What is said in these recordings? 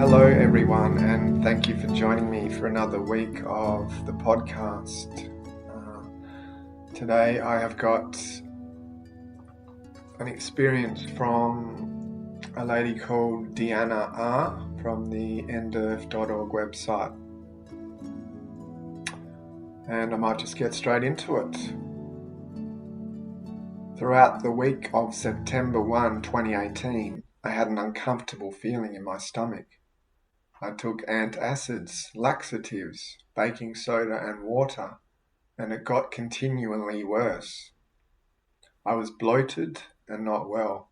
Hello, everyone, and thank you for joining me for another week of the podcast. Today, I have got an experience from a lady called Deanna R. from the endearth.org website, and I might just get straight into it. Throughout the week of September 1, 2018, I had an uncomfortable feeling in my stomach. I took antacids, laxatives, baking soda and water, and it got continually worse. I was bloated and not well.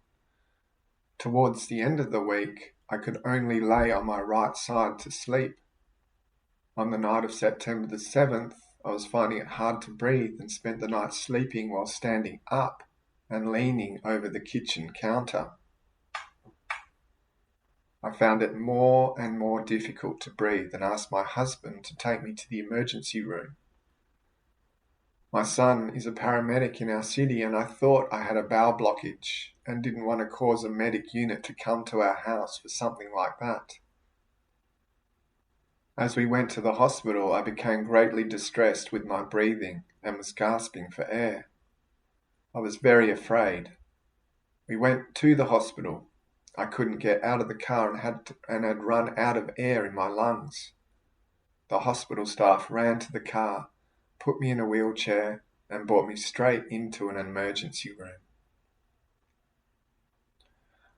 Towards the end of the week, I could only lay on my right side to sleep. On the night of September the 7th, I was finding it hard to breathe and spent the night sleeping while standing up and leaning over the kitchen counter. I found it more and more difficult to breathe and asked my husband to take me to the emergency room. My son is a paramedic in our city, and I thought I had a bowel blockage and didn't want to cause a medic unit to come to our house for something like that. As we went to the hospital, I became greatly distressed with my breathing and was gasping for air. I was very afraid. We went to the hospital. I couldn't get out of the car and had run out of air in my lungs. The hospital staff ran to the car, put me in a wheelchair, and brought me straight into an emergency room.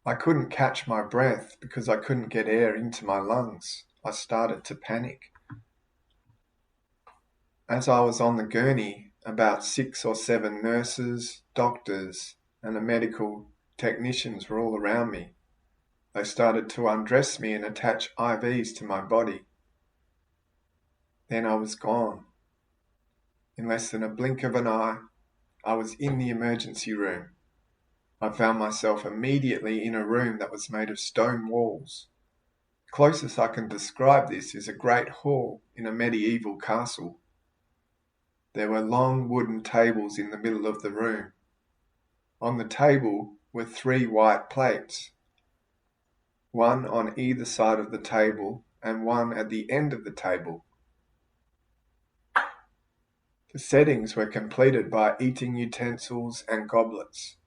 I couldn't catch my breath because I couldn't get air into my lungs. I started to panic. As I was on the gurney, about 6 or 7 nurses, doctors, and the medical technicians were all around me. They started to undress me and attach IVs to my body. Then I was gone. In less than a blink of an eye, I was in the emergency room. I found myself immediately in a room that was made of stone walls. Closest I can describe this is a great hall in a medieval castle. There were long wooden tables in the middle of the room. On the table were 3 white plates, one on either side of the table and one at the end of the table. The settings were completed by eating utensils and goblets.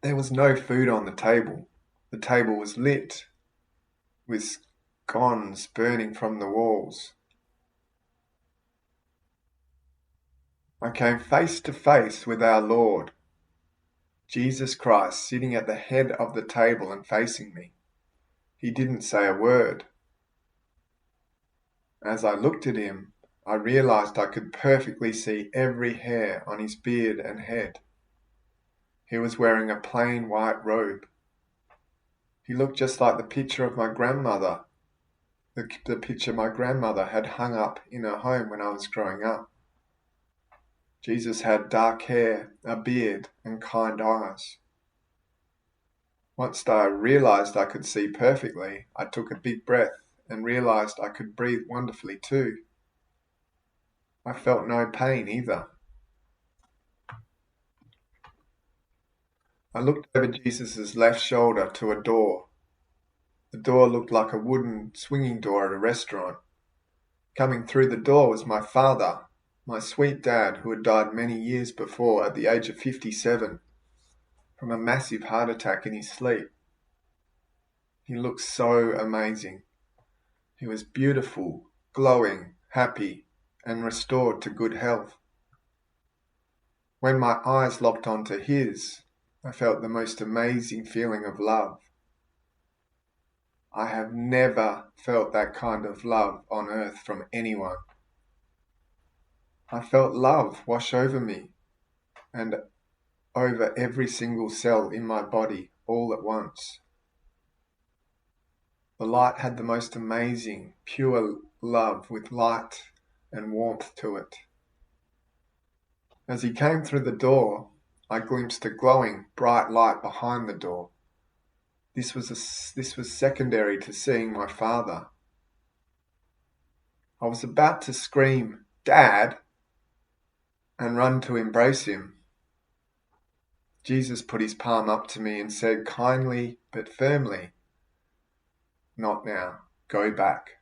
There was no food on the table. The table was lit with scones burning from the walls. I came face to face with our Lord, Jesus Christ, sitting at the head of the table and facing me. He didn't say a word. As I looked at him, I realized I could perfectly see every hair on his beard and head. He was wearing a plain white robe. He looked just like the picture of my grandmother, the picture my grandmother had hung up in her home when I was growing up. Jesus had dark hair, a beard, and kind eyes. Once I realized I could see perfectly, I took a big breath and realized I could breathe wonderfully too. I felt no pain either. I looked over Jesus' left shoulder to a door. The door looked like a wooden swinging door at a restaurant. Coming through the door was my father, my sweet dad, who had died many years before at the age of 57 from a massive heart attack in his sleep. He looked so amazing. He was beautiful, glowing, happy, and restored to good health. When my eyes locked onto his, I felt the most amazing feeling of love. I have never felt that kind of love on earth from anyone. I felt love wash over me and over every single cell in my body all at once. The light had the most amazing, pure love with light and warmth to it. As he came through the door, I glimpsed a glowing, bright light behind the door. This was secondary to seeing my father. I was about to scream, "Dad!" and run to embrace him. Jesus put his palm up to me and said kindly but firmly, not now. Go back.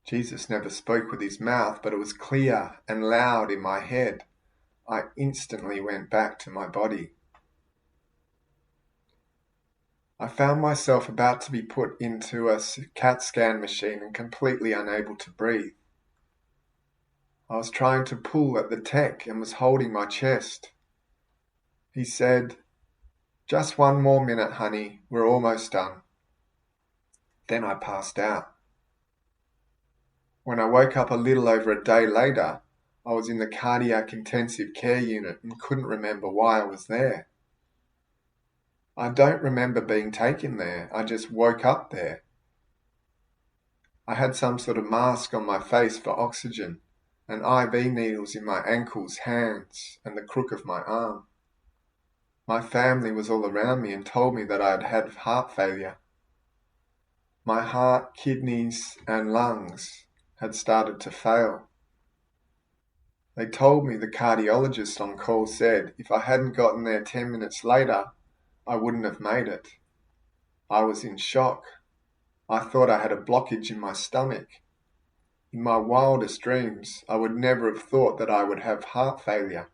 Jesus never spoke with his mouth, but it was clear and loud in my head. I instantly went back to my body. I found myself about to be put into a CAT scan machine and completely unable to breathe. I was trying to pull at the tech and was holding my chest. He said, "Just 1 more minute, honey, we're almost done." Then I passed out. When I woke up a little over a day later, I was in the cardiac intensive care unit and couldn't remember why I was there. I don't remember being taken there, I just woke up there. I had some sort of mask on my face for oxygen, and IV needles in my ankles, hands, and the crook of my arm. My family was all around me and told me that I had had heart failure. My heart, kidneys, and lungs had started to fail. They told me the cardiologist on call said if I hadn't gotten there 10 minutes later, I wouldn't have made it. I was in shock. I thought I had a blockage in my stomach. In my wildest dreams, I would never have thought that I would have heart failure.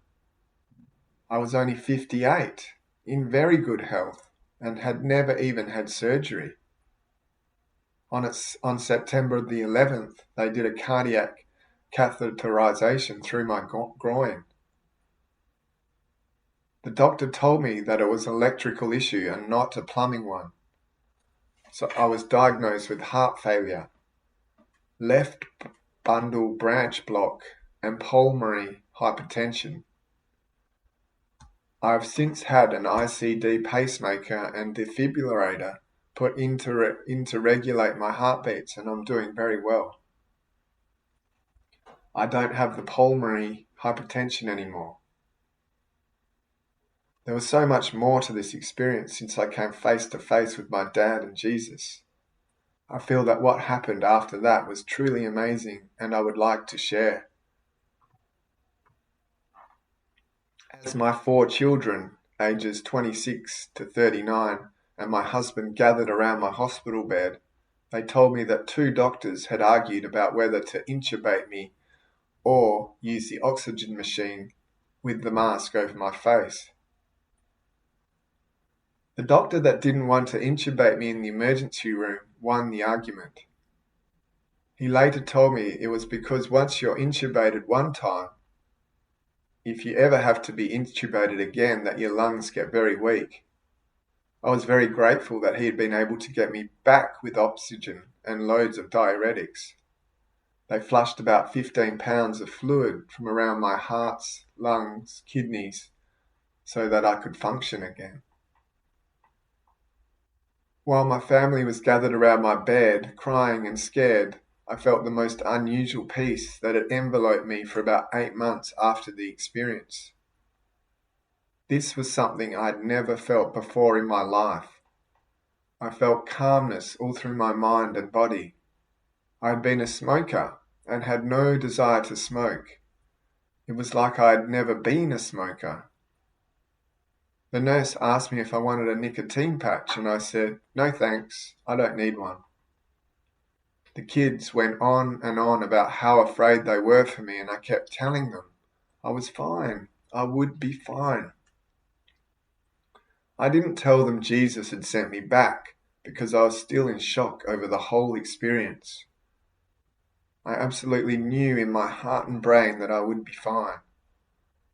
I was only 58, in very good health, and had never even had surgery. On September the 11th, they did a cardiac catheterization through my groin. The doctor told me that it was an electrical issue and not a plumbing one. So I was diagnosed with heart failure, left bundle branch block, and pulmonary hypertension. I have since had an ICD pacemaker and defibrillator put in to regulate my heartbeats, and I'm doing very well. I don't have the pulmonary hypertension anymore. There was so much more to this experience since I came face to face with my dad and Jesus. I feel that what happened after that was truly amazing, and I would like to share. As my 4 children, ages 26 to 39, and my husband gathered around my hospital bed, they told me that 2 doctors had argued about whether to intubate me or use the oxygen machine with the mask over my face. The doctor that didn't want to intubate me in the emergency room won the argument. He later told me it was because once you're intubated one time, if you ever have to be intubated again, that your lungs get very weak. I was very grateful that he had been able to get me back with oxygen and loads of diuretics. They flushed about 15 pounds of fluid from around my hearts, lungs, kidneys, so that I could function again. While my family was gathered around my bed, crying and scared, I felt the most unusual peace that had enveloped me for about 8 months after the experience. This was something I'd never felt before in my life. I felt calmness all through my mind and body. I had been a smoker and had no desire to smoke. It was like I had never been a smoker. The nurse asked me if I wanted a nicotine patch, and I said, "No thanks, I don't need one." The kids went on and on about how afraid they were for me, and I kept telling them I was fine, I would be fine. I didn't tell them Jesus had sent me back because I was still in shock over the whole experience. I absolutely knew in my heart and brain that I would be fine.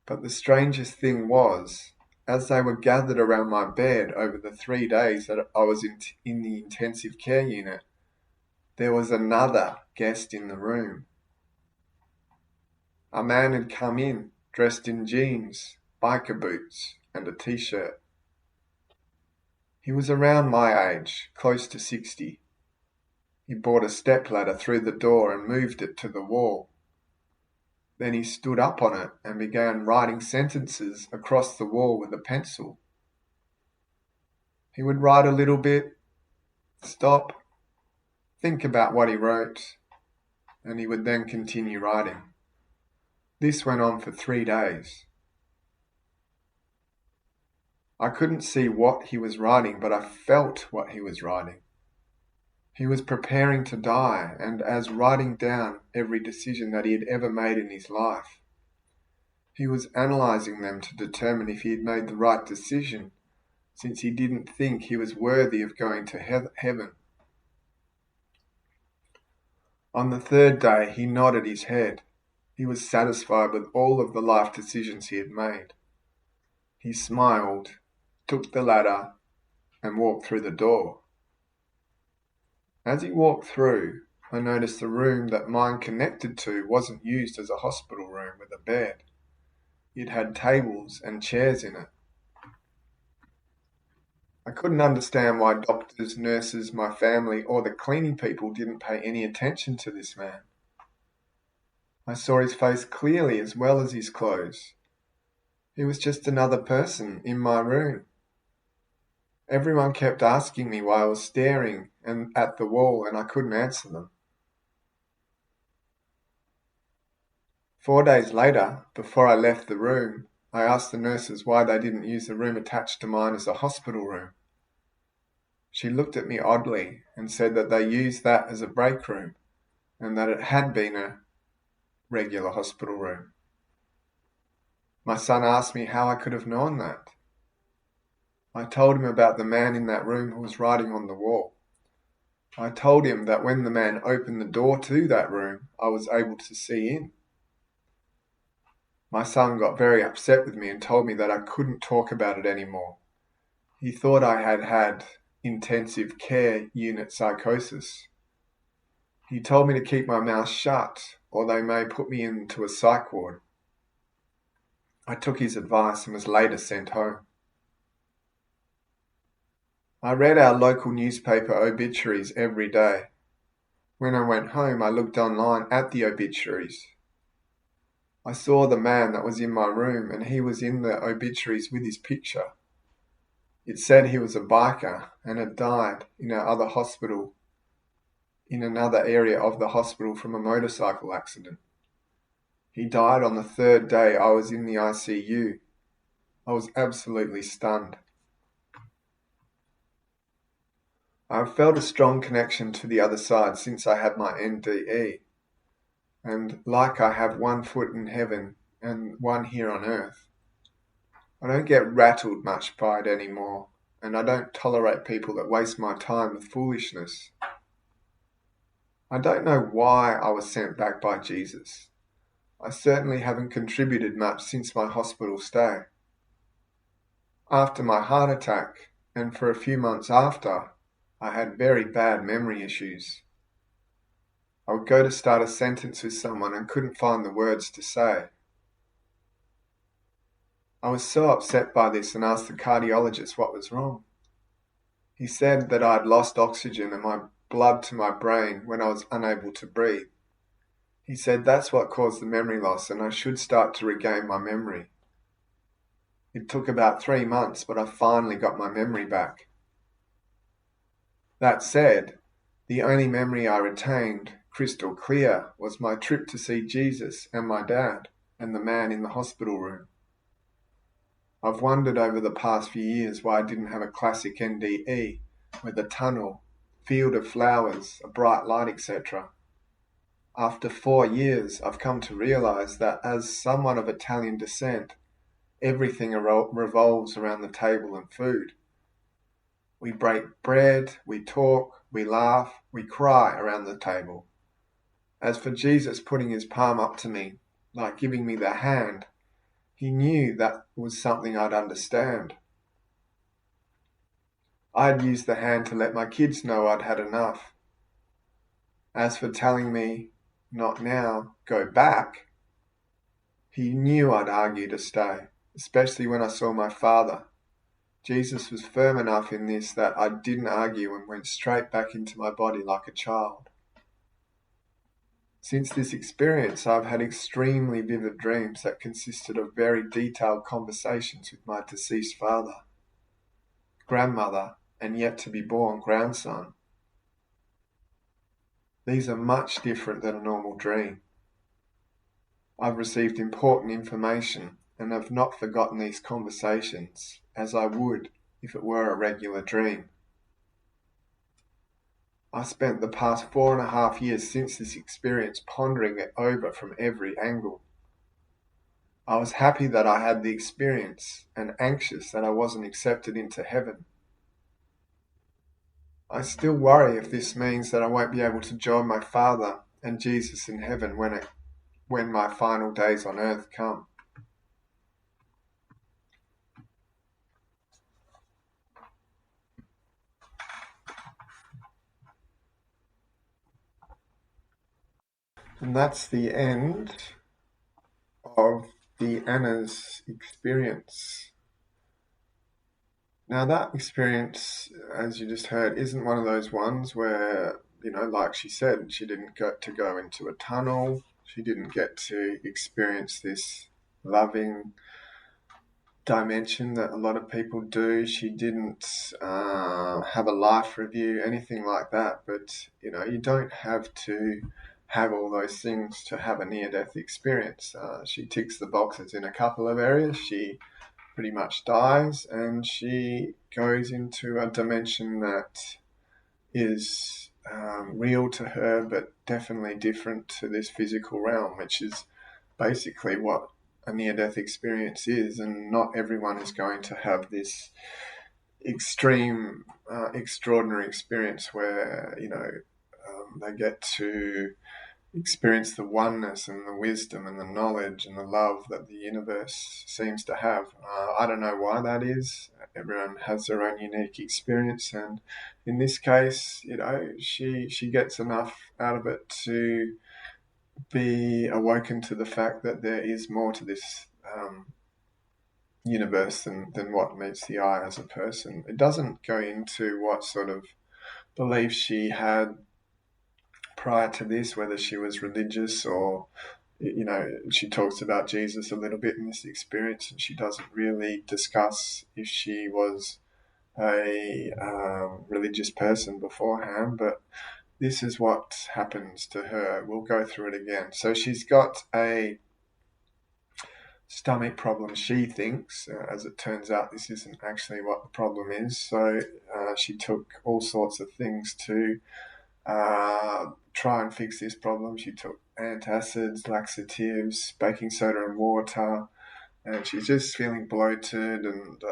But the strangest thing was, as they were gathered around my bed over the 3 days that I was in the intensive care unit, there was another guest in the room. A man had come in, dressed in jeans, biker boots, and a t-shirt. He was around my age, close to 60. He brought a stepladder through the door and moved it to the wall. Then he stood up on it and began writing sentences across the wall with a pencil. He would write a little bit, stop, think about what he wrote, and he would then continue writing. This went on for 3 days. I couldn't see what he was writing, but I felt what he was writing. He was preparing to die and as writing down every decision that he had ever made in his life. He was analysing them to determine if he had made the right decision, since he didn't think he was worthy of going to heaven. On the third day, he nodded his head. He was satisfied with all of the life decisions he had made. He smiled, took the ladder, and walked through the door. As he walked through, I noticed the room that mine connected to wasn't used as a hospital room with a bed. It had tables and chairs in it. I couldn't understand why doctors, nurses, my family, or the cleaning people didn't pay any attention to this man. I saw his face clearly as well as his clothes. He was just another person in my room. Everyone kept asking me why I was staring at the wall and I couldn't answer them. 4 days later, before I left the room, I asked the nurses why they didn't use the room attached to mine as a hospital room. She looked at me oddly and said that they used that as a break room and that it had been a regular hospital room. My son asked me how I could have known that. I told him about the man in that room who was writing on the wall. I told him that when the man opened the door to that room, I was able to see in. My son got very upset with me and told me that I couldn't talk about it anymore. He thought I had had intensive care unit psychosis. He told me to keep my mouth shut or they may put me into a psych ward. I took his advice and was later sent home. I read our local newspaper obituaries every day. When I went home, I looked online at the obituaries. I saw the man that was in my room and he was in the obituaries with his picture. It said he was a biker and had died in our other hospital, in another area of the hospital from a motorcycle accident. He died on the third day I was in the ICU. I was absolutely stunned. I've felt a strong connection to the other side since I had my NDE. And like I have one foot in heaven and one here on earth, I don't get rattled much by it anymore, and I don't tolerate people that waste my time with foolishness. I don't know why I was sent back by Jesus. I certainly haven't contributed much since my hospital stay. After my heart attack, and for a few months after, I had very bad memory issues. I would go to start a sentence with someone and couldn't find the words to say. I was so upset by this and asked the cardiologist what was wrong. He said that I had lost oxygen and my blood to my brain when I was unable to breathe. He said that's what caused the memory loss and I should start to regain my memory. It took about 3 months, but I finally got my memory back. That said, the only memory I retained, crystal clear, was my trip to see Jesus and my dad and the man in the hospital room. I've wondered over the past few years why I didn't have a classic NDE with a tunnel, field of flowers, a bright light, etc. After 4 years, I've come to realize that as someone of Italian descent, everything revolves around the table and food. We break bread, we talk, we laugh, we cry around the table. As for Jesus putting his palm up to me, like giving me the hand, he knew that was something I'd understand. I'd used the hand to let my kids know I'd had enough. As for telling me, not now, go back, he knew I'd argue to stay, especially when I saw my father. Jesus was firm enough in this that I didn't argue and went straight back into my body like a child. Since this experience, I've had extremely vivid dreams that consisted of very detailed conversations with my deceased father, grandmother, and yet to be born grandson. These are much different than a normal dream. I've received important information and have not forgotten these conversations as I would if it were a regular dream. I spent the past 4.5 years since this experience pondering it over from every angle. I was happy that I had the experience and anxious that I wasn't accepted into heaven. I still worry if this means that I won't be able to join my Father and Jesus in heaven when my final days on earth come. And that's the end of Deanna's experience. Now, that experience, as you just heard, isn't one of those ones where, like she said, she didn't get to go into a tunnel. She didn't get to experience this loving dimension that a lot of people do. She didn't have a life review, anything like that. But, you don't have to have all those things to have a near-death experience. She ticks the boxes in a couple of areas. She pretty much dies, and she goes into a dimension that is real to her, but definitely different to this physical realm, which is basically what a near-death experience is. And not everyone is going to have this extreme, extraordinary experience where they get to experience the oneness and the wisdom and the knowledge and the love that the universe seems to have. I don't know why that is. Everyone has their own unique experience, and in this case, she gets enough out of it to be awoken to the fact that there is more to this universe than what meets the eye as a person. It doesn't go into what sort of beliefs she had prior to this, whether she was religious or, she talks about Jesus a little bit in this experience, and she doesn't really discuss if she was a religious person beforehand, but this is what happens to her. We'll go through it again. So she's got a stomach problem, she thinks. As it turns out, this isn't actually what the problem is. So she took all sorts of things to try and fix this problem. She took antacids, laxatives, baking soda and water, and she's just feeling bloated and,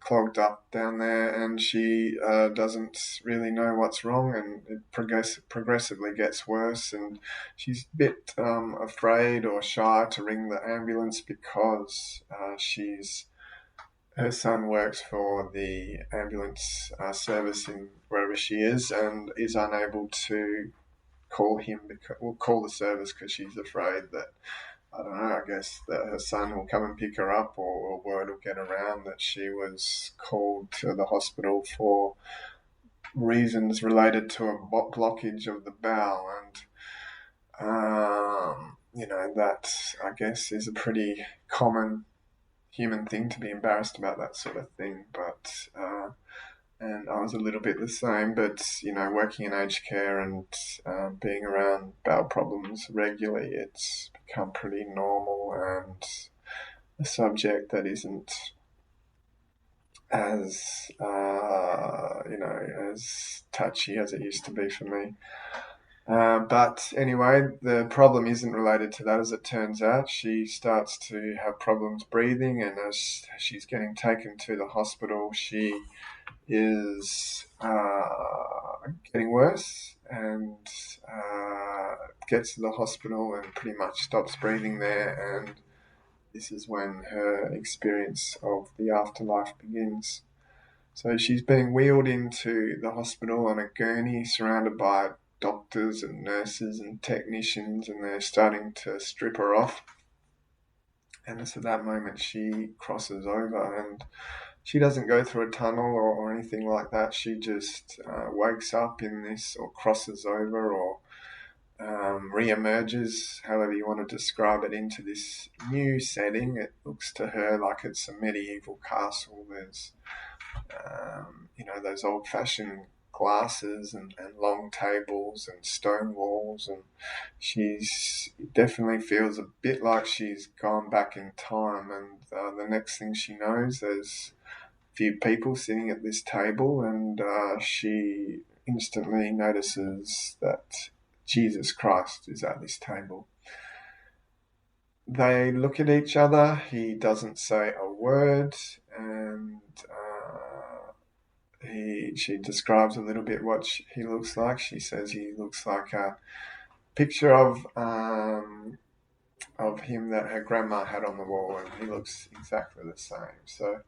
clogged up down there, and she doesn't really know what's wrong, and it progressively gets worse, and she's a bit afraid or shy to ring the ambulance because her son works for the ambulance service in wherever she is, and is unable to call him call the service because she's afraid that, I don't know, I guess that her son will come and pick her up, or word will get around that she was called to the hospital for reasons related to a blockage of the bowel. And that, I guess, is a pretty common human thing to be embarrassed about that sort of thing. But and I was a little bit the same, but working in aged care and being around bowel problems regularly, it's become pretty normal and a subject that isn't as as touchy as it used to be for me. But anyway, the problem isn't related to that, as it turns out. She starts to have problems breathing, and as she's getting taken to the hospital, she is getting worse, and gets to the hospital and pretty much stops breathing there, and this is when her experience of the afterlife begins. So she's being wheeled into the hospital on a gurney, surrounded by doctors and nurses and technicians, and they're starting to strip her off. And it's at that moment she crosses over, and she doesn't go through a tunnel or anything like that. She just wakes up in this, or crosses over, or re-emerges, however you want to describe it, into this new setting. It looks to her like it's a medieval castle. There's those old-fashioned glasses and long tables and stone walls, and she's definitely feels a bit like she's gone back in time. And the next thing she knows, there's a few people sitting at this table, and she instantly notices that Jesus Christ is at this table. They look at each other. He doesn't say a word, and she describes a little bit what he looks like. She says he looks like a picture of him that her grandma had on the wall, and he looks exactly the same. So,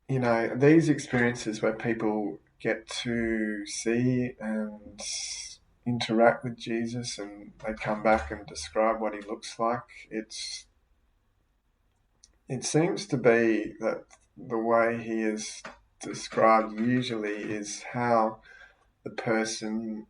you know, these experiences where people get to see and interact with Jesus and they come back and describe what he looks like, it seems to be that the way he is described usually is how the person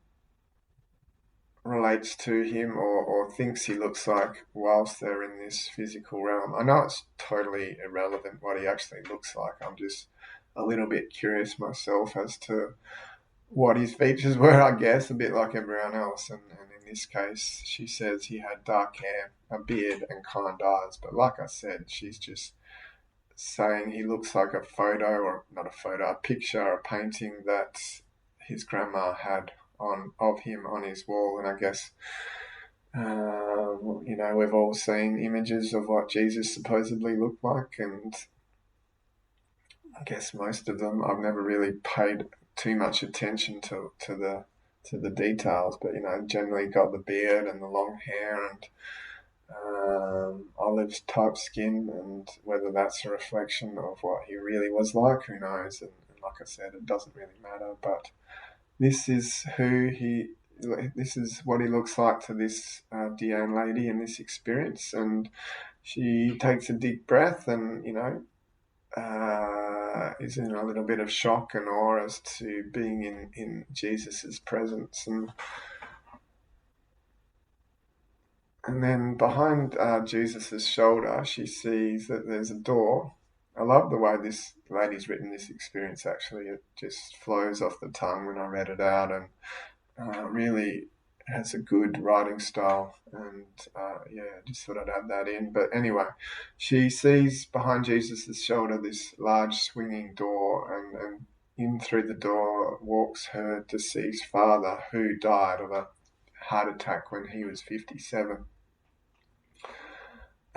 relates to him or thinks he looks like whilst they're in this physical realm. I know it's totally irrelevant what he actually looks like. I'm just a little bit curious myself as to what his features were, I guess, a bit like everyone else. And in this case, she says he had dark hair, a beard, and kind eyes. But like I said, she's just saying he looks like a photo, or not a photo, a picture, a painting that his grandma had of him on his wall. And I guess, you know, we've all seen images of what Jesus supposedly looked like, and I guess most of them I've never really paid too much attention to the details, but you know, generally got the beard and the long hair and olive type skin, and whether that's a reflection of what he really was like, who knows? And like I said, it doesn't really matter. But this is this is what he looks like to this Deanna lady in this experience, and she takes a deep breath, and you know, is in a little bit of shock and awe as to being in Jesus's presence, and then behind Jesus's shoulder, she sees that there's a door. I love the way this lady's written this experience. Actually, it just flows off the tongue when I read it out, and really has a good writing style. And yeah, just thought I'd add that in. But anyway, she sees behind Jesus's shoulder this large swinging door, and in through the door walks her deceased father, who died of a heart attack when he was 57.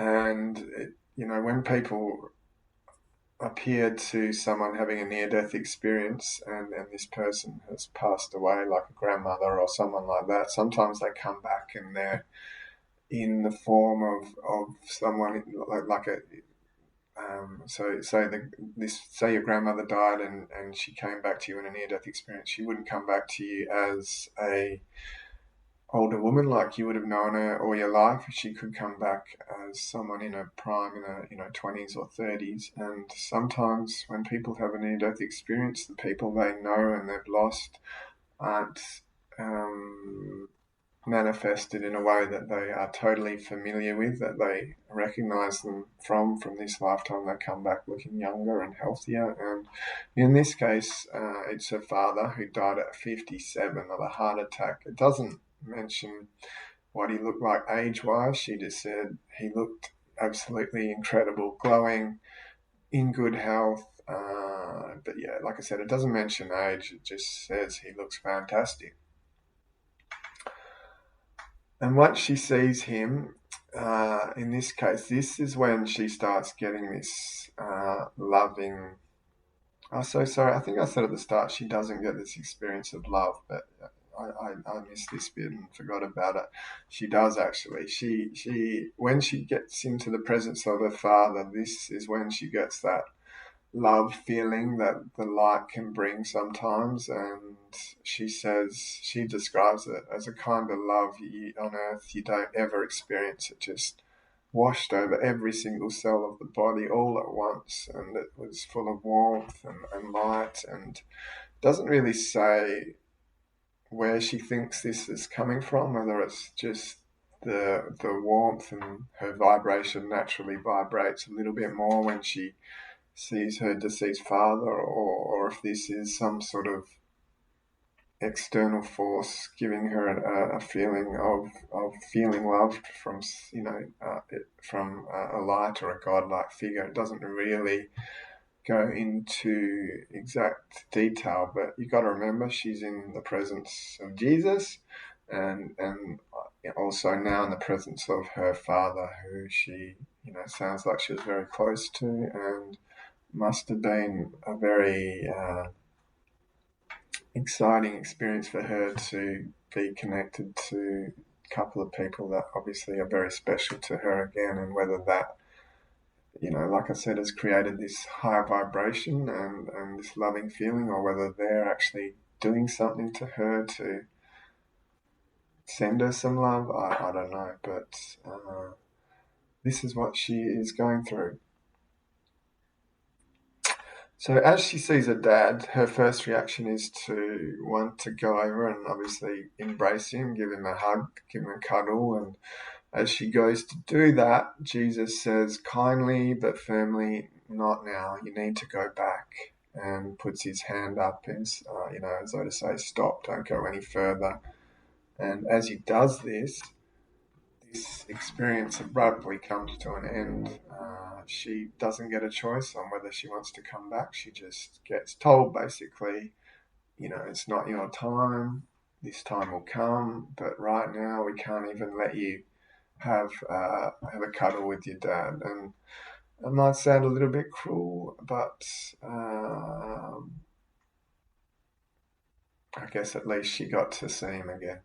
And you know, when people appear to someone having a near-death experience and this person has passed away, like a grandmother or someone like that, sometimes they come back and they're in the form of someone like a say your grandmother died and she came back to you in a near-death experience. She wouldn't come back to you as a older woman like you would have known her all your life. She could come back as someone in a prime, in a 20s or 30s. And sometimes when people have a near-death experience, the people they know and they've lost aren't manifested in a way that they are totally familiar with, that they recognize them from this lifetime. They come back looking younger and healthier. And in this case, it's her father who died at 57 of a heart attack. It doesn't mention what he looked like age-wise. She just said he looked absolutely incredible, glowing, in good health. But yeah, like I said, it doesn't mention age. It just says he looks fantastic. And once she sees him, in this case, this is when she starts getting this loving. Oh, so sorry. I think I said at the start she doesn't get this experience of love, but I missed this bit and forgot about it. She does actually. She when she gets into the presence of her father, this is when she gets that love feeling that the light can bring sometimes. And she describes it as a kind of love on earth you don't ever experience. It just washed over every single cell of the body all at once, and it was full of warmth and light, and doesn't really say where she thinks this is coming from, whether it's just the warmth, and her vibration naturally vibrates a little bit more when she sees her deceased father, or if this is some sort of external force giving her a feeling of feeling loved from from a light or a godlike figure. It doesn't really go into exact detail, but you got to remember she's in the presence of Jesus, and also now in the presence of her father, who she sounds like she was very close to, and must have been a very exciting experience for her to be connected to a couple of people that obviously are very special to her again, and whether that, like I said, has created this high vibration and this loving feeling, or whether they're actually doing something to her to send her some love. I don't know, but this is what she is going through. So as she sees her dad, her first reaction is to want to go over and obviously embrace him, give him a hug, give him a cuddle. And as she goes to do that, Jesus says kindly but firmly, "Not now, you need to go back," and puts his hand up as, as though to say, "Stop, don't go any further." And as he does this experience abruptly comes to an end. She doesn't get a choice on whether she wants to come back. She just gets told basically, it's not your time. This time will come, but right now we can't even let you have a cuddle with your dad. And it might sound a little bit cruel, but I guess at least she got to see him again.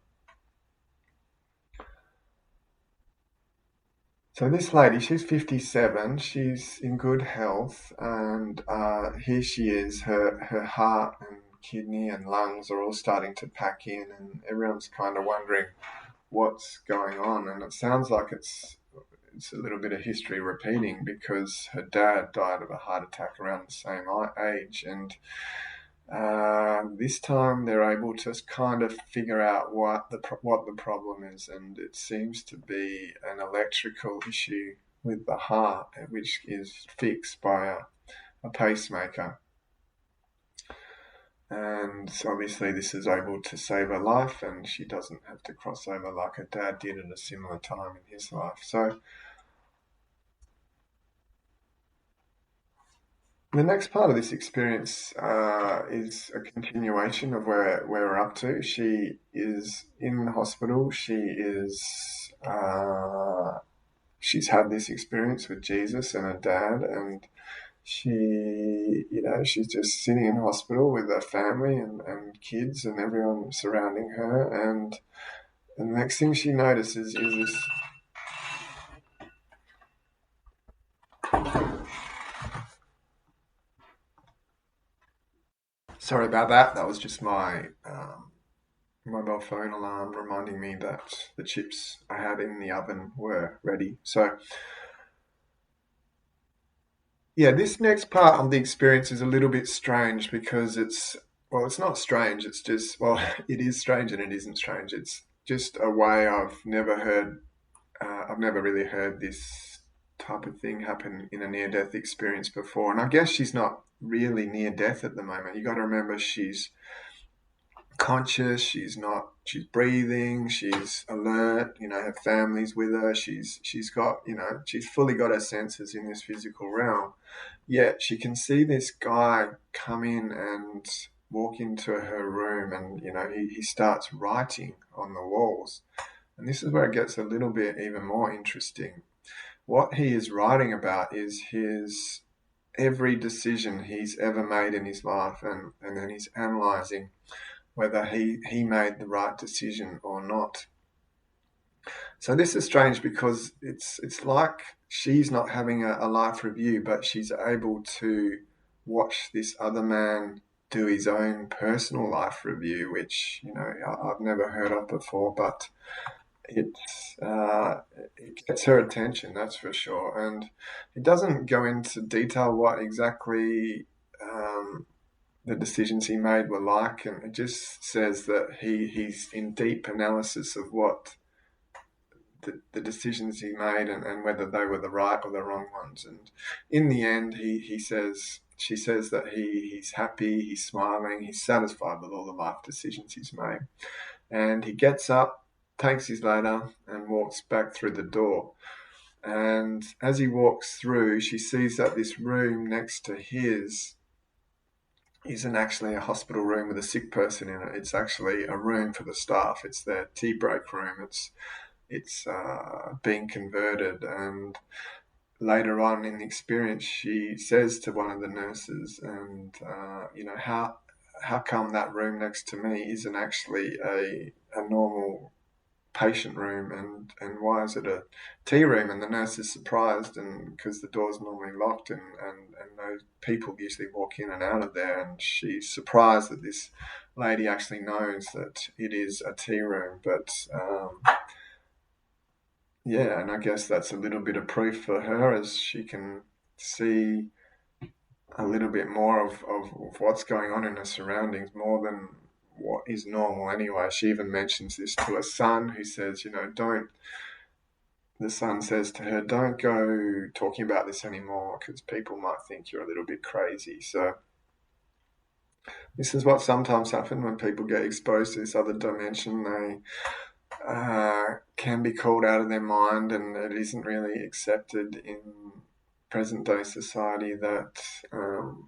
So this lady, she's 57, she's in good health, and here she is, her heart and kidney and lungs are all starting to pack in, and everyone's kind of wondering what's going on. And it sounds like it's a little bit of history repeating, because her dad died of a heart attack around the same age, and this time they're able to kind of figure out what the problem is, and it seems to be an electrical issue with the heart, which is fixed by a pacemaker. And so obviously this is able to save her life, and she doesn't have to cross over like her dad did at a similar time in his life. So the next part of this experience is a continuation of where we're up to. She is in the hospital. She's had this experience with Jesus and her dad, and she's just sitting in hospital with her family and kids and everyone surrounding her. And the next thing she notices is this. Sorry about that. That was just my mobile phone alarm reminding me that the chips I had in the oven were ready. So, yeah, this next part of the experience is a little bit strange, because it's not strange. It's just, well, it is strange and it isn't strange. It's just a way I've never heard. I've never really heard this type of thing happen in a near-death experience before. And I guess she's not really near death at the moment. You got to remember she's conscious, she's breathing, she's alert, her family's with her, she's got, she's fully got her senses in this physical realm. Yet she can see this guy come in and walk into her room, and he starts writing on the walls. And this is where it gets a little bit even more interesting. What he is writing about is his every decision he's ever made in his life, and then he's analysing whether he made the right decision or not. So this is strange, because it's like she's not having a life review, but she's able to watch this other man do his own personal life review, which I've never heard of before, but it gets her attention, that's for sure. And it doesn't go into detail what exactly the decisions he made were like, and it just says that he's in deep analysis of what the decisions he made, and whether they were the right or the wrong ones. And in the end, she says that he's happy, he's smiling, he's satisfied with all the life decisions he's made. And he gets up, takes his ladder, and walks back through the door. And as he walks through, she sees that this room next to his isn't actually a hospital room with a sick person in it. It's actually a room for the staff. It's their tea break room. It's being converted. And later on in the experience, she says to one of the nurses, and how come that room next to me isn't actually a normal patient room, and why is it a tea room? And the nurse is surprised, and because the door's normally locked, and those people usually walk in and out of there, and she's surprised that this lady actually knows that it is a tea room. But yeah, and I guess that's a little bit of proof for her, as she can see a little bit more of what's going on in her surroundings, more than what is normal anyway. She even mentions this to her son, who says, the son says to her, don't go talking about this anymore because people might think you're a little bit crazy. So this is what sometimes happens when people get exposed to this other dimension. They can be called out of their mind, and it isn't really accepted in present day society that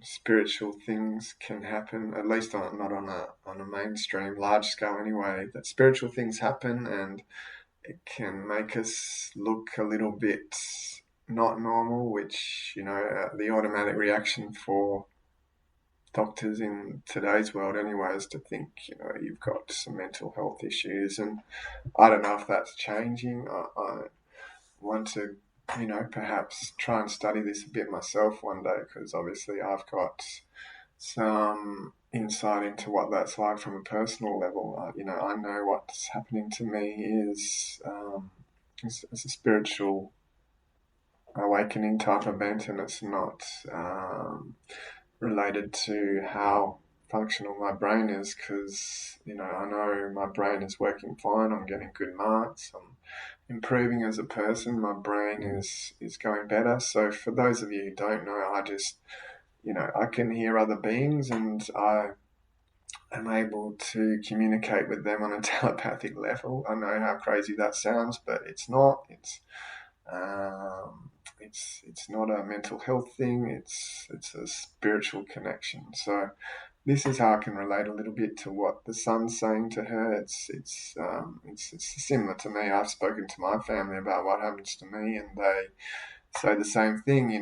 spiritual things can happen, at least not on a mainstream large scale anyway, that spiritual things happen, and it can make us look a little bit not normal, which, the automatic reaction for doctors in today's world anyway is to think, you've got some mental health issues. And I don't know if that's changing. I want to, perhaps try and study this a bit myself one day, because obviously I've got some insight into what that's like from a personal level. I know what's happening to me is a spiritual awakening type event, and it's not related to how functional my brain is, because I know my brain is working fine. I'm getting good marks. I'm improving as a person. My brain is going better. So for those of you who don't know, I just I can hear other beings, and I am able to communicate with them on a telepathic level. I know how crazy that sounds, but it's not. It's not a mental health thing. It's a spiritual connection. So this is how I can relate a little bit to what the son's saying to her. It's similar to me. I've spoken to my family about what happens to me, and they say the same thing. You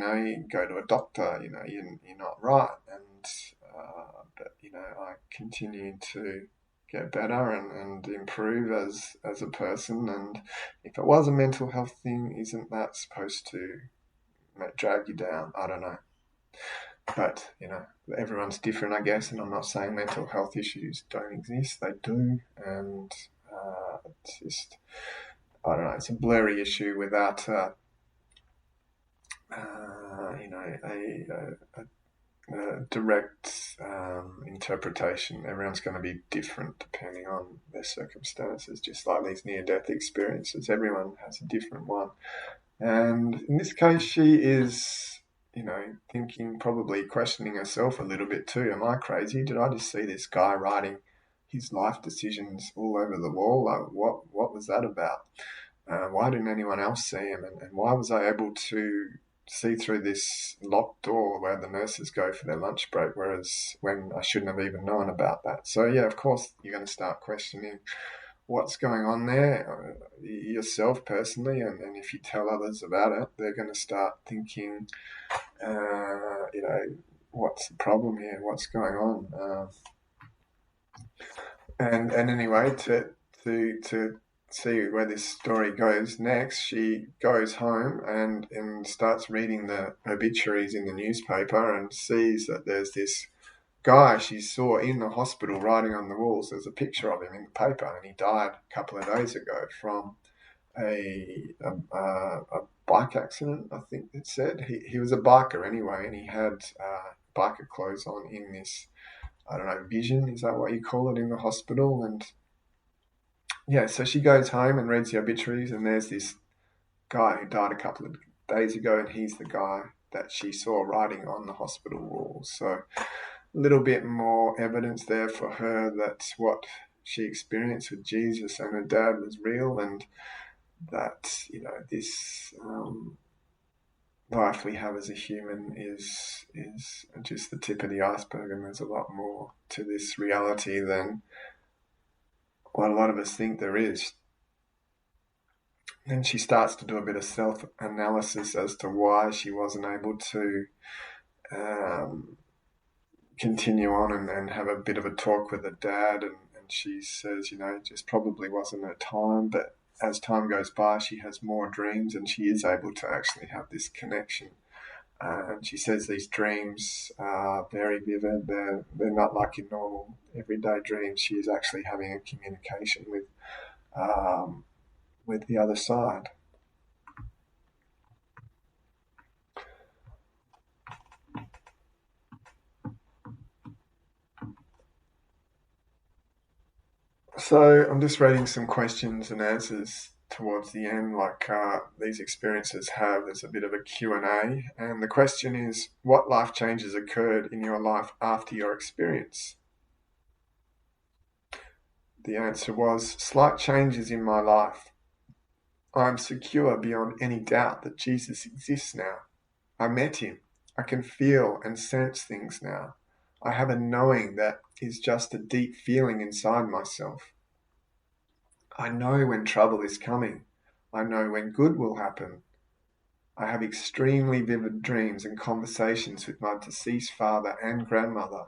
go to a doctor. You're not right, and but I continue to get better and improve as a person. And if it was a mental health thing, isn't that supposed to drag you down? I don't know. But, everyone's different, I guess, and I'm not saying mental health issues don't exist. They do, and it's just, I don't know, it's a blurry issue without, a direct interpretation. Everyone's going to be different depending on their circumstances, just like these near-death experiences. Everyone has a different one. And in this case, she is, thinking, probably questioning herself a little bit too. Am I crazy? Did I just see this guy writing his life decisions all over the wall? Like, what was that about? Why didn't anyone else see him? And why was I able to see through this locked door where the nurses go for their lunch break, whereas when I shouldn't have even known about that? So, yeah, of course, you're going to start questioning what's going on there yourself personally, and if you tell others about it, they're going to start thinking, what's the problem here? What's going on? And anyway, to see where this story goes next, she goes home and starts reading the obituaries in the newspaper, and sees that there's this guy she saw in the hospital writing on the walls. There's a picture of him in the paper, and he died a couple of days ago from a bike accident, I think it said. He was a biker anyway, and he had biker clothes on in this, I don't know, vision, is that what you call it, in the hospital? And yeah, so she goes home and reads the obituaries, and there's this guy who died a couple of days ago, and he's the guy that she saw writing on the hospital walls. So a little bit more evidence there for her that what she experienced with Jesus and her dad was real. And that, this life we have as a human is just the tip of the iceberg, and there's a lot more to this reality than what a lot of us think there is. Then she starts to do a bit of self-analysis as to why she wasn't able to continue on and have a bit of a talk with her dad. And she says, it just probably wasn't her time. But as time goes by, she has more dreams and she is able to actually have this connection. And she says these dreams are very vivid. They're not like your normal everyday dreams. She is actually having a communication with the other side. So I'm just reading some questions and answers towards the end, like these experiences have. There's a bit of a Q&A, and the question is, what life changes occurred in your life after your experience? The answer was, slight changes in my life. I am secure beyond any doubt that Jesus exists now. I met him. I can feel and sense things now. I have a knowing that is just a deep feeling inside myself. I know when trouble is coming. I know when good will happen. I have extremely vivid dreams and conversations with my deceased father and grandmother,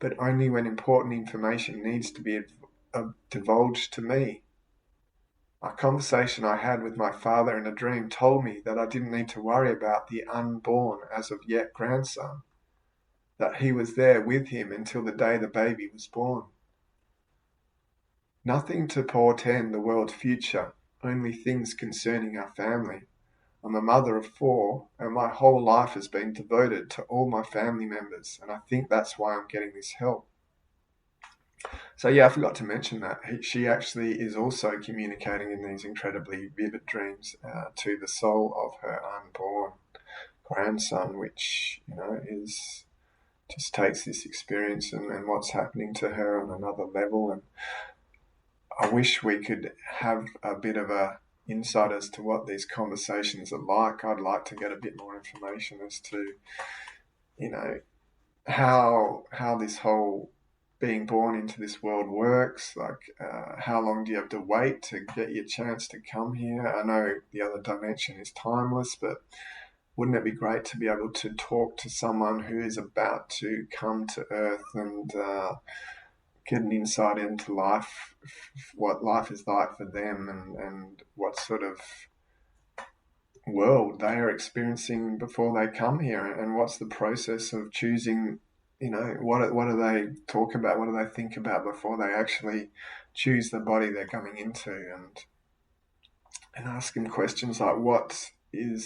but only when important information needs to be divulged to me. A conversation I had with my father in a dream told me that I didn't need to worry about the unborn as of yet grandson, that he was there with him until the day the baby was born. Nothing to portend the world's future, only things concerning our family. I'm a mother of 4, and my whole life has been devoted to all my family members, and I think that's why I'm getting this help. So yeah, I forgot to mention that. She actually is also communicating in these incredibly vivid dreams to the soul of her unborn grandson, which, is just takes this experience and what's happening to her on another level. And I wish we could have a bit of a insight as to what these conversations are like. I'd like to get a bit more information as to, how this whole being born into this world works. Like, how long do you have to wait to get your chance to come here? I know the other dimension is timeless, but wouldn't it be great to be able to talk to someone who is about to come to Earth and get an insight into life, what life is like for them, and what sort of world they are experiencing before they come here, and what's the process of choosing, what do they talk about, what do they think about before they actually choose the body they're coming into, and ask them questions like, what do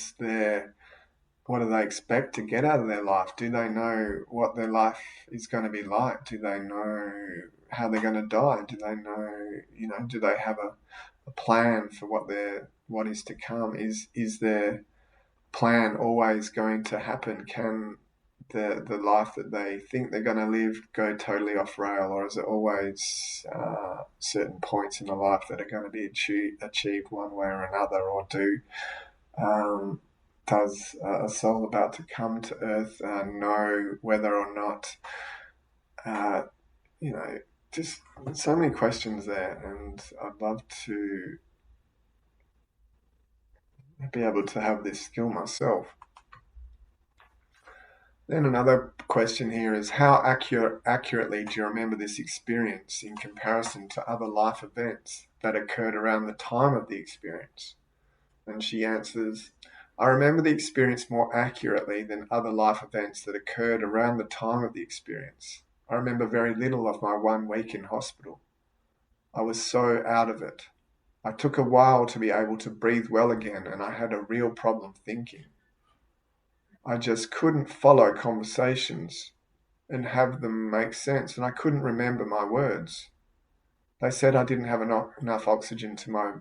they expect to get out of their life? Do they know what their life is going to be like? Do they know how they're going to die? Do they know, do they have a plan for what is to come? Is their plan always going to happen? Can the life that they think they're going to live go totally off rail, or is it always certain points in the life that are going to be achieved one way or another? Or does a soul about to come to Earth know whether or not, just so many questions there, and I'd love to be able to have this skill myself. Then another question here is, how accurately do you remember this experience in comparison to other life events that occurred around the time of the experience? And she answers, I remember the experience more accurately than other life events that occurred around the time of the experience. I remember very little of my 1 week in hospital. I was so out of it. I took a while to be able to breathe well again, and I had a real problem thinking. I just couldn't follow conversations and have them make sense, and I couldn't remember my words. They said I didn't have enough oxygen to my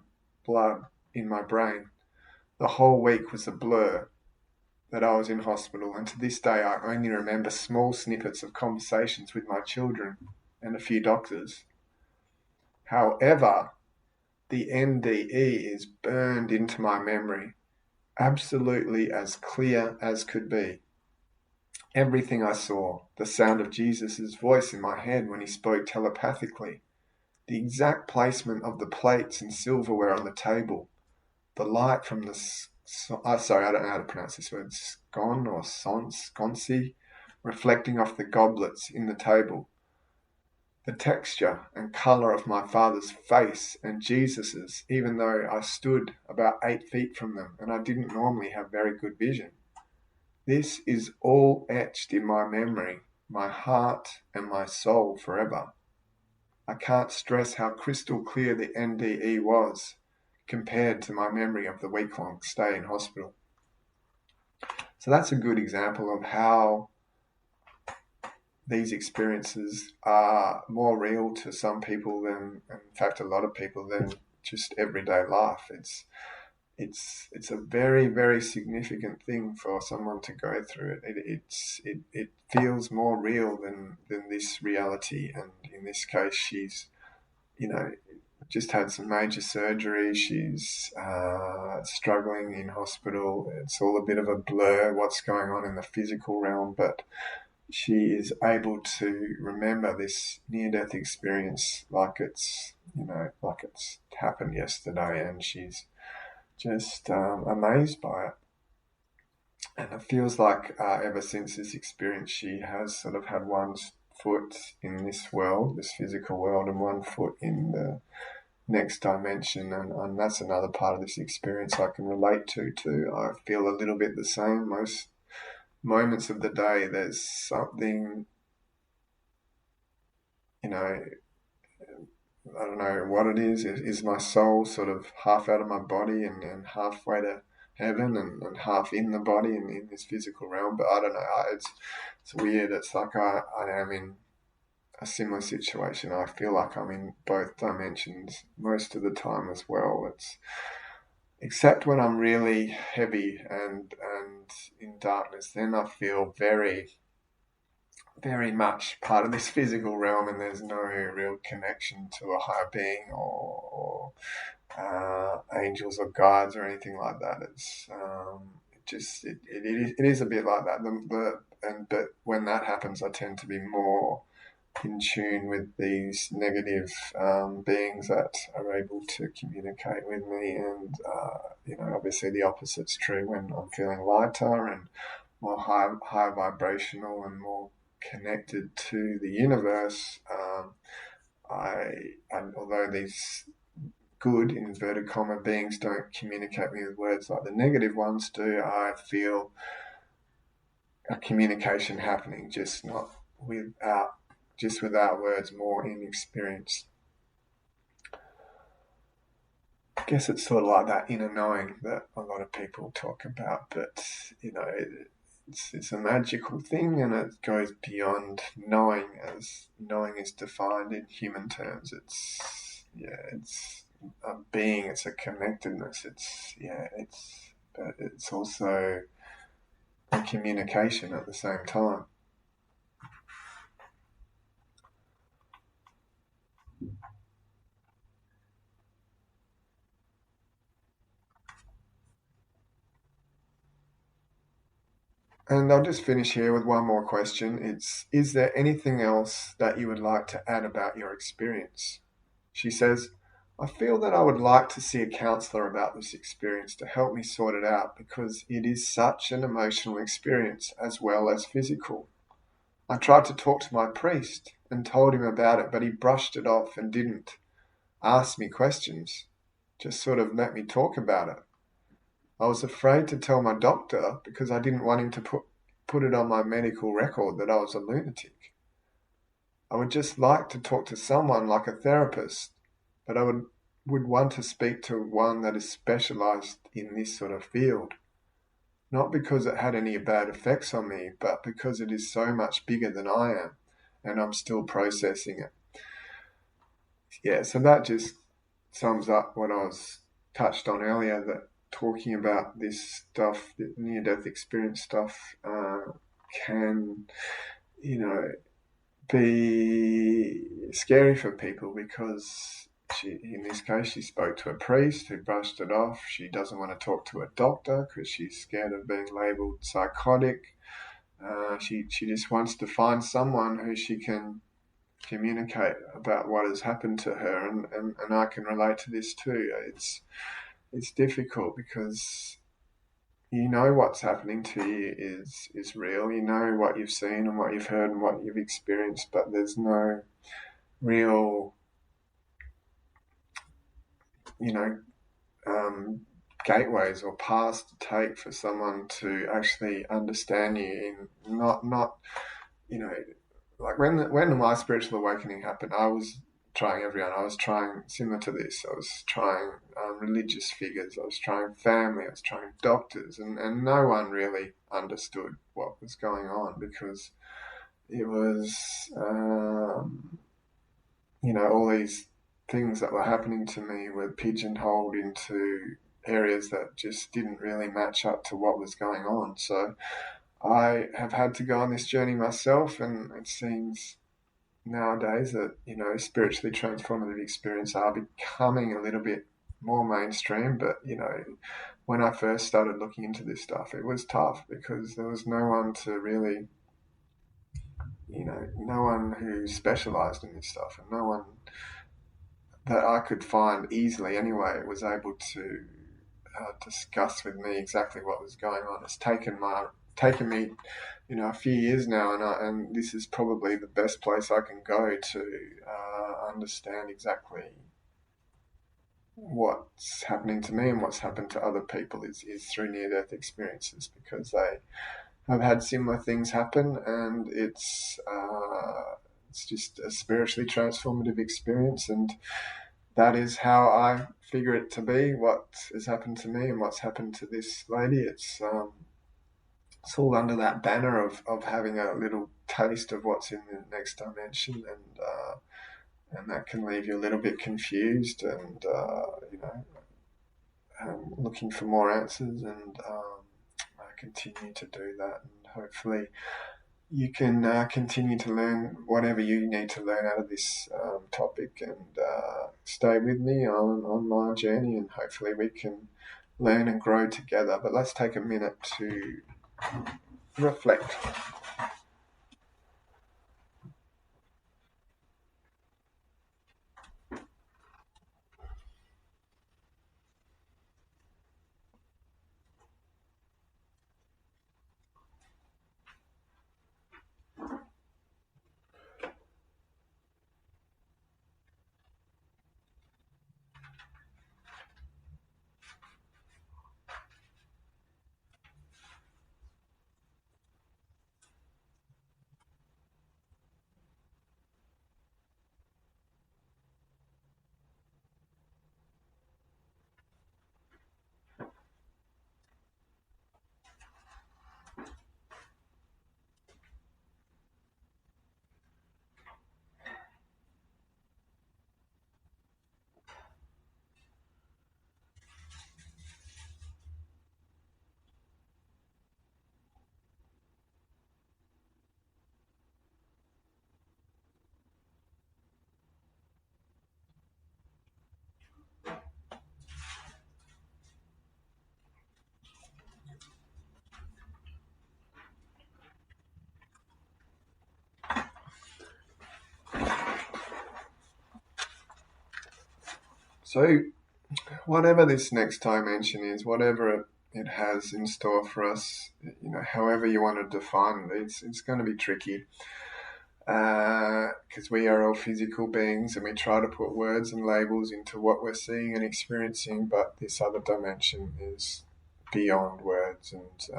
blood in my brain. The whole week was a blur that I was in hospital, and to this day I only remember small snippets of conversations with my children and a few doctors. However, the NDE is burned into my memory, absolutely as clear as could be. Everything I saw, the sound of Jesus' voice in my head when he spoke telepathically, the exact placement of the plates and silverware on the table, the light from the sorry, I don't know how to pronounce this word, scone or sconce, reflecting off the goblets in the table, the texture and colour of my father's face and Jesus's, even though I stood about 8 feet from them and I didn't normally have very good vision. This is all etched in my memory, my heart and my soul forever. I can't stress how crystal clear the NDE was compared to my memory of the week-long stay in hospital. So that's a good example of how these experiences are more real to some people than, in fact, a lot of people, than just everyday life. It's a very, very significant thing for someone to go through it. It feels more real than this reality. And in this case, she's, just had some major surgery. She's struggling in hospital. It's all a bit of a blur what's going on in the physical realm, but she is able to remember this near-death experience like it's happened yesterday, and she's just amazed by it. And it feels like ever since this experience, she has sort of had one foot in this world, this physical world, and one foot in the next dimension. And that's another part of this experience I can relate to too. I feel a little bit the same. Most moments of the day, there's something, I don't know what it is. Is my soul sort of half out of my body and halfway to heaven and half in the body and in this physical realm? But I don't know. It's weird. It's like I am in a similar situation. I feel like I'm in both dimensions most of the time as well. It's except when I'm really heavy and in darkness, then I feel very, very much part of this physical realm, and there's no real connection to a higher being or angels or guides or anything like that. It's it is a bit like that. But when that happens, I tend to be more in tune with these negative beings that are able to communicate with me, and obviously the opposite's true when I'm feeling lighter and more high vibrational and more connected to the universe. Although these good inverted comma beings don't communicate me with words like the negative ones do, I feel a communication happening, just without words, more in experience. I guess it's sort of like that inner knowing that a lot of people talk about, but it's a magical thing, and it goes beyond knowing, as knowing is defined in human terms. It's a being, it's a connectedness, but it's also a communication at the same time. And I'll just finish here with one more question. Is there anything else that you would like to add about your experience? She says, I feel that I would like to see a counsellor about this experience to help me sort it out, because it is such an emotional experience as well as physical. I tried to talk to my priest and told him about it, but he brushed it off and didn't ask me questions, just sort of let me talk about it. I was afraid to tell my doctor because I didn't want him to put it on my medical record that I was a lunatic. I would just like to talk to someone like a therapist, but I would want to speak to one that is specialised in this sort of field. Not because it had any bad effects on me, but because it is so much bigger than I am, and I'm still processing it. Yeah, so that just sums up what I was touched on earlier, that talking about this stuff, the near-death experience stuff, can, be scary for people, because in this case, she spoke to a priest who brushed it off. She doesn't want to talk to a doctor because she's scared of being labelled psychotic. She just wants to find someone who she can communicate about what has happened to her, and I can relate to this too. It's difficult because you know what's happening to you is real. You know what you've seen and what you've heard and what you've experienced, but there's no real, you know, um, gateways or paths to take for someone to actually understand you. In not you know, like when my spiritual awakening happened, I was trying everyone. I was trying similar to this. I was trying religious figures. I was trying family. I was trying doctors, and no one really understood what was going on because it was, all these things that were happening to me were pigeonholed into areas that just didn't really match up to what was going on. So I have had to go on this journey myself, and it seems nowadays that spiritually transformative experience are becoming a little bit more mainstream. But when I first started looking into this stuff, it was tough because there was no one to really, no one who specialized in this stuff, and no one that I could find easily anyway was able to discuss with me exactly what was going on. It's taken me, a few years now, and this is probably the best place I can go to understand exactly what's happening to me and what's happened to other people is through near-death experiences, because they have had similar things happen, and it's just a spiritually transformative experience, and that is how I figure it to be. What has happened to me and what's happened to this lady, it's all under that banner of having a little taste of what's in the next dimension, and that can leave you a little bit confused and looking for more answers. And I continue to do that, and hopefully you can continue to learn whatever you need to learn out of this topic, and stay with me on my journey, and hopefully we can learn and grow together. But let's take a minute to reflect. So whatever this next dimension is, whatever it has in store for us, however you want to define it, it's going to be tricky, because we are all physical beings and we try to put words and labels into what we're seeing and experiencing, but this other dimension is beyond words, and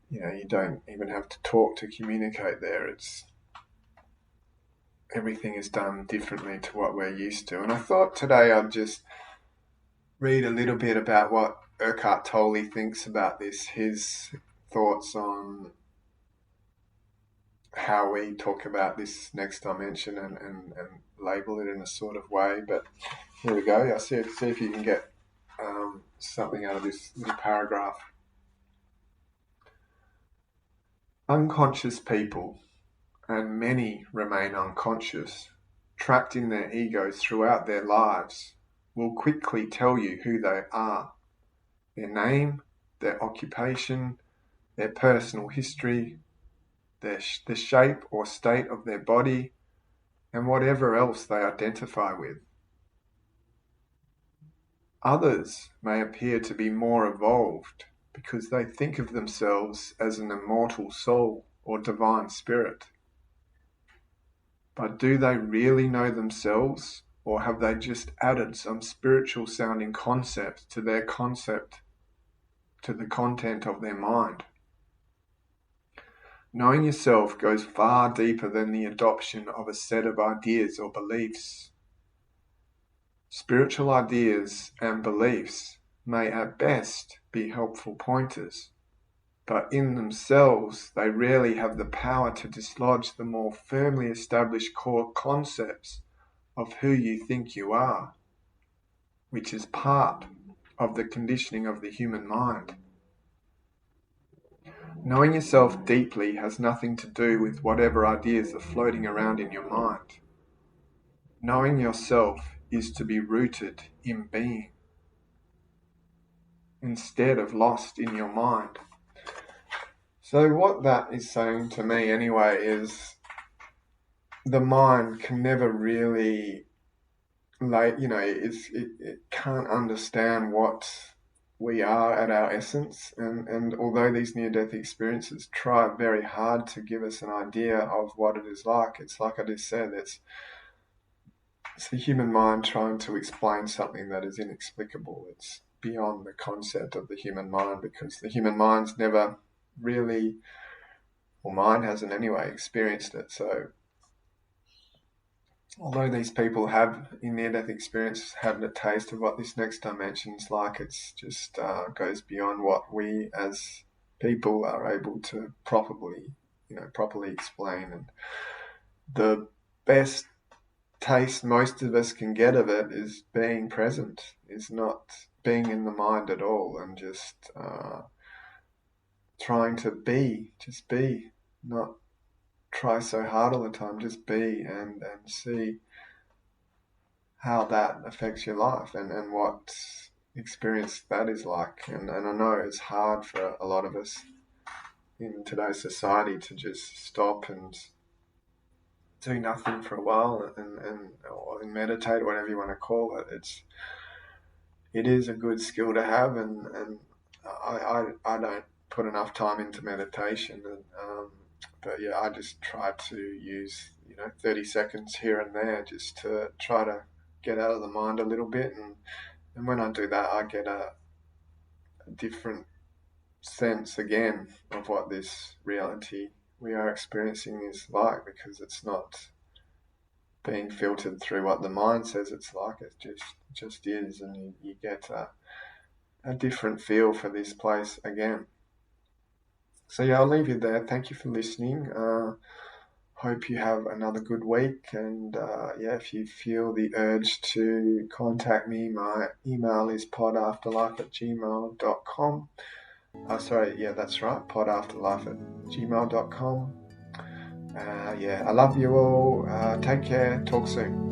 you don't even have to talk to communicate there. It's everything is done differently to what we're used to. And I thought today I'd just read a little bit about what Eckhart Tolle thinks about this, his thoughts on how we talk about this next dimension, and label it in a sort of way. But here we go. I'll see if you can get something out of this little paragraph. Unconscious people, and many remain unconscious, trapped in their egos throughout their lives will quickly tell you who they are. Their name, their occupation, their personal history, the shape or state of their body, and whatever else they identify with. Others may appear to be more evolved because they think of themselves as an immortal soul or divine spirit. But do they really know themselves, or have they just added some spiritual sounding concept to their concept, to the content of their mind? Knowing yourself goes far deeper than the adoption of a set of ideas or beliefs. Spiritual ideas and beliefs may at best be helpful pointers, but in themselves they rarely have the power to dislodge the more firmly established core concepts of who you think you are, which is part of the conditioning of the human mind. Knowing yourself deeply has nothing to do with whatever ideas are floating around in your mind. Knowing yourself is to be rooted in being, instead of lost in your mind. So what that is saying to me anyway is the mind can never really, it can't understand what we are at our essence, and although these near-death experiences try very hard to give us an idea of what it is like, it's like I just said, it's the human mind trying to explain something that is inexplicable. It's beyond the concept of the human mind, because the human mind's never really, or mine hasn't anyway, experienced it. So although these people have, in near-death experience, had a taste of what this next dimension is like, it's just goes beyond what we as people are able to properly explain. And the best taste most of us can get of it is being present, is not being in the mind at all, and just trying to just be, not try so hard all the time, just be and see how that affects your life and what experience that is like. And I know it's hard for a lot of us in today's society to just stop and do nothing for a while or meditate, whatever you want to call it. It is a good skill to have, and I don't put enough time into meditation, but yeah, I just try to use 30 seconds here and there just to try to get out of the mind a little bit, and when I do that, I get a different sense again of what this reality we are experiencing is like, because it's not being filtered through what the mind says it's like. It just is, and you get a different feel for this place again. So yeah, I'll leave you there. Thank you for listening. Hope you have another good week, and if you feel the urge to contact me, my email is podafterlife@gmail.com. That's right, podafterlife@gmail.com. I love you all. Take care. Talk soon.